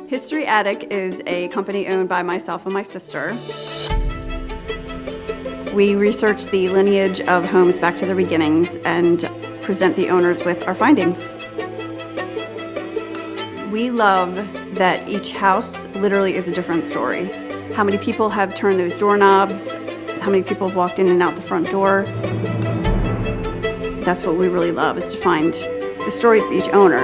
History Attic is a company owned by myself and my sister. We research the lineage of homes back to their beginnings and present the owners with our findings. We love that each house literally is a different story. How many people have turned those doorknobs, how many people have walked in and out the front door. That's what we really love, is to find the story of each owner.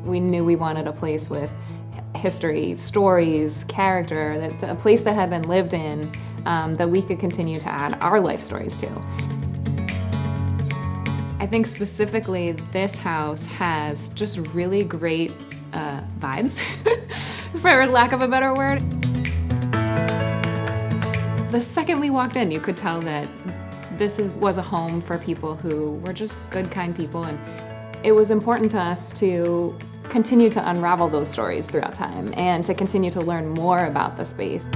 We knew we wanted a place with history, stories, character, a place that had been lived in, that we could continue to add our life stories to. I think specifically this house has just really great vibes, for lack of a better word. The second we walked in, you could tell that this was a home for people who were just good, kind people, and it was important to us to continue to unravel those stories throughout time and to continue to learn more about the space.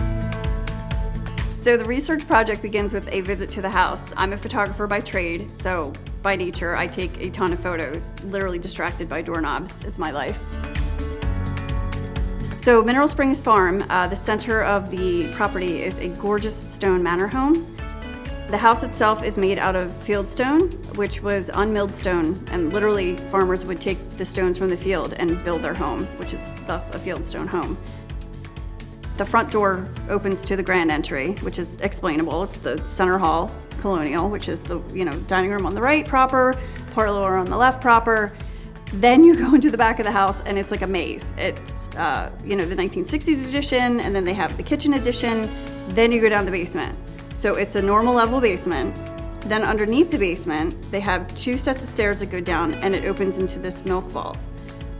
So the research project begins with a visit to the house. I'm a photographer by trade, so by nature I take a ton of photos. Literally distracted by doorknobs is my life. So Mineral Springs Farm, the center of the property, is a gorgeous stone manor home. The house itself is made out of field stone, which was unmilled stone, and literally farmers would take the stones from the field and build their home, which is thus a field stone home. The front door opens to the grand entry, which is explainable. It's the center hall, colonial, which is the dining room on the right proper, parlor on the left proper. Then you go into the back of the house and it's like a maze. It's the 1960s edition, and then they have the kitchen edition. Then you go down the basement. So it's a normal level basement. Then underneath the basement, they have two sets of stairs that go down, and it opens into this milk vault,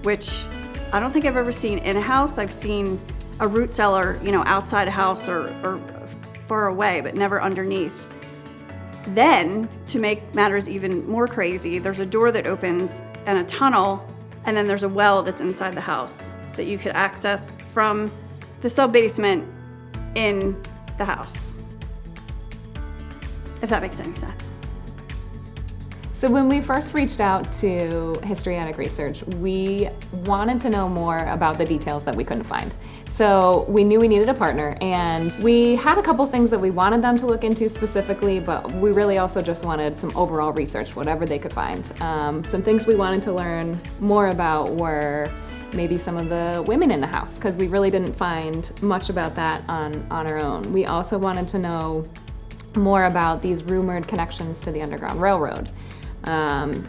which I don't think I've ever seen in a house. I've seen a root cellar, outside a house or far away, but never underneath. Then, to make matters even more crazy, there's a door that opens and a tunnel, and then there's a well that's inside the house that you could access from the sub-basement in the house. If that makes any sense. So when we first reached out to History Attic Research, we wanted to know more about the details that we couldn't find. So we knew we needed a partner, and we had a couple things that we wanted them to look into specifically, but we really also just wanted some overall research, whatever they could find. Some things we wanted to learn more about were maybe some of the women in the house, because we really didn't find much about that on our own. We also wanted to know more about these rumored connections to the Underground Railroad.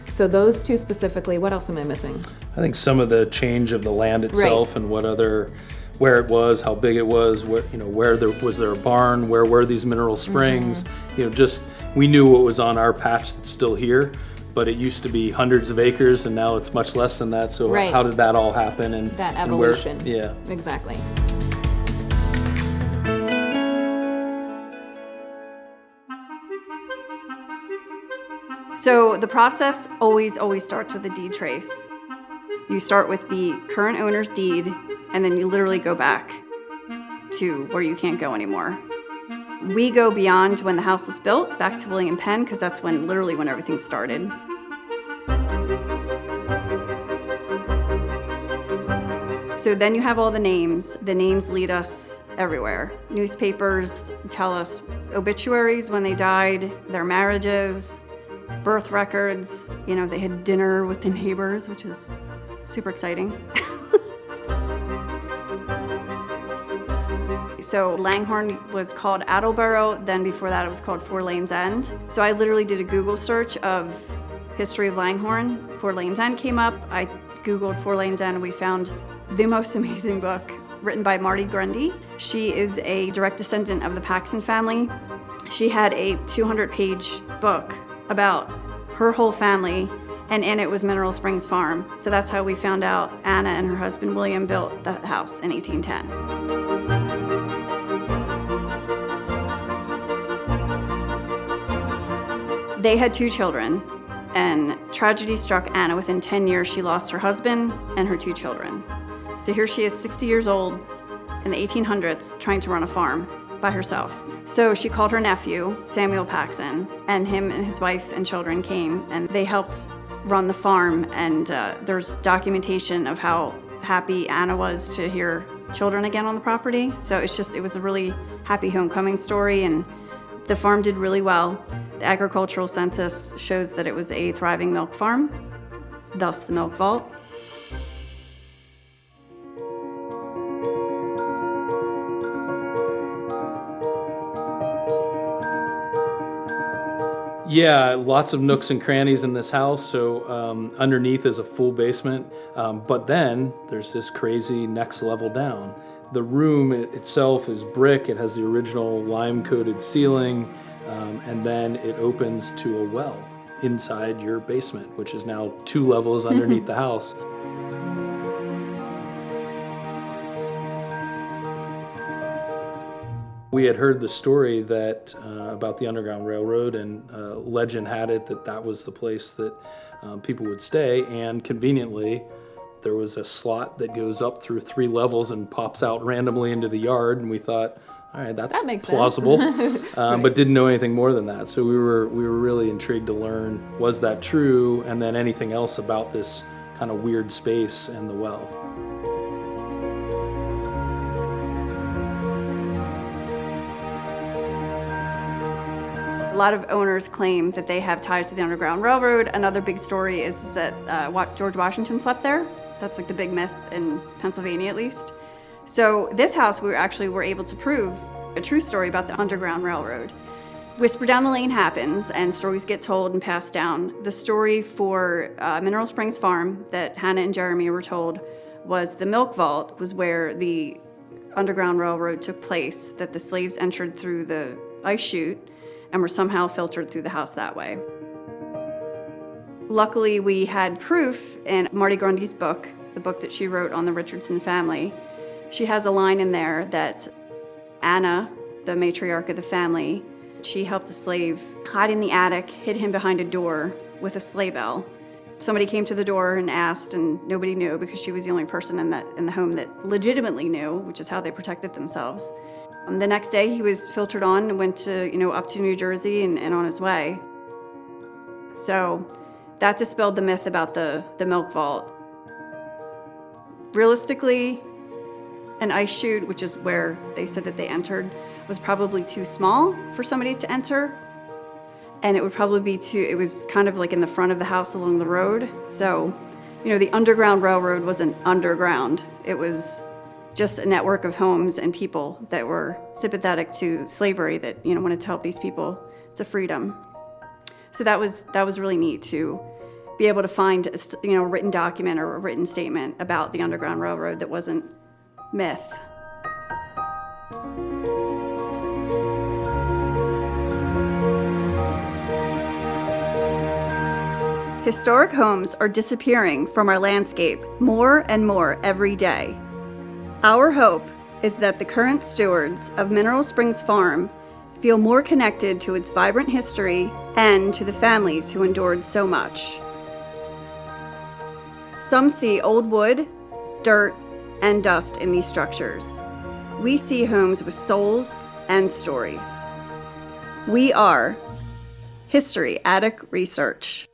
So those two specifically. What else am I missing? I think some of the change of the land itself, right, and where it was, how big it was, where was there a barn, where were these mineral springs? Mm-hmm. We knew what was on our patch that's still here, but it used to be hundreds of acres, and now it's much less than that. So right, how did that all happen? And that evolution. Yeah, exactly. So the process always starts with a deed trace. You start with the current owner's deed, and then you literally go back to where you can't go anymore. We go beyond when the house was built, back to William Penn, because that's when everything started. So then you have all the names. The names lead us everywhere. Newspapers tell us obituaries when they died, their marriages, birth records. They had dinner with the neighbors, which is super exciting. So Langhorne was called Attleboro, then before that it was called Four Lanes End. So I literally did a Google search of history of Langhorne. Four Lanes End came up. I Googled Four Lanes End, and we found the most amazing book written by Marty Grundy. She is a direct descendant of the Paxton family. She had a 200-page book about her whole family, and in it was Mineral Springs Farm. So that's how we found out Anna and her husband William built the house in 1810. They had 2 children, and tragedy struck Anna. Within 10 years, she lost her husband and her 2 children. So here she is, 60 years old, in the 1800s, trying to run a farm by herself. So she called her nephew, Samuel Paxson, and him and his wife and children came, and they helped run the farm, and there's documentation of how happy Anna was to hear children again on the property. So it was a really happy homecoming story, and the farm did really well. The agricultural census shows that it was a thriving milk farm, thus the milk vault. Yeah, lots of nooks and crannies in this house. So underneath is a full basement, but then there's this crazy next level down. The room itself is brick. It has the original lime-coated ceiling, and then it opens to a well inside your basement, which is now 2 levels underneath the house. We had heard the story that about the Underground Railroad, and legend had it that that was the place that people would stay, and conveniently there was a slot that goes up through 3 levels and pops out randomly into the yard, and we thought, all right, that makes plausible, Right. but didn't know anything more than that. So we were really intrigued to learn, was that true, and then anything else about this kind of weird space and the well. A lot of owners claim that they have ties to the Underground Railroad. Another big story is that George Washington slept there. That's like the big myth in Pennsylvania, at least. So this house, we actually were able to prove a true story about the Underground Railroad. Whisper Down the Lane happens, and stories get told and passed down. The story for Mineral Springs Farm that Hannah and Jeremy were told was the milk vault was where the Underground Railroad took place, that the slaves entered through the ice chute and were somehow filtered through the house that way. Luckily, we had proof in Marty Grundy's book, the book that she wrote on the Richardson family. She has a line in there that Anna, the matriarch of the family, she helped a slave hide in the attic, hid him behind a door with a sleigh bell. Somebody came to the door and asked, and nobody knew because she was the only person in the home that legitimately knew, which is how they protected themselves. The next day, he was filtered on and went to, up to New Jersey and on his way. So that dispelled the myth about the milk vault. Realistically, an ice chute, which is where they said that they entered, was probably too small for somebody to enter. And it would probably it was kind of like in the front of the house along the road. So, the Underground Railroad wasn't underground. It was just a network of homes and people that were sympathetic to slavery that, wanted to help these people to freedom. So that was really neat to be able to find, a written document or a written statement about the Underground Railroad that wasn't myth. Historic homes are disappearing from our landscape more and more every day. Our hope is that the current stewards of Mineral Springs Farm feel more connected to its vibrant history and to the families who endured so much. Some see old wood, dirt, and dust in these structures. We see homes with souls and stories. We are History Attic Research.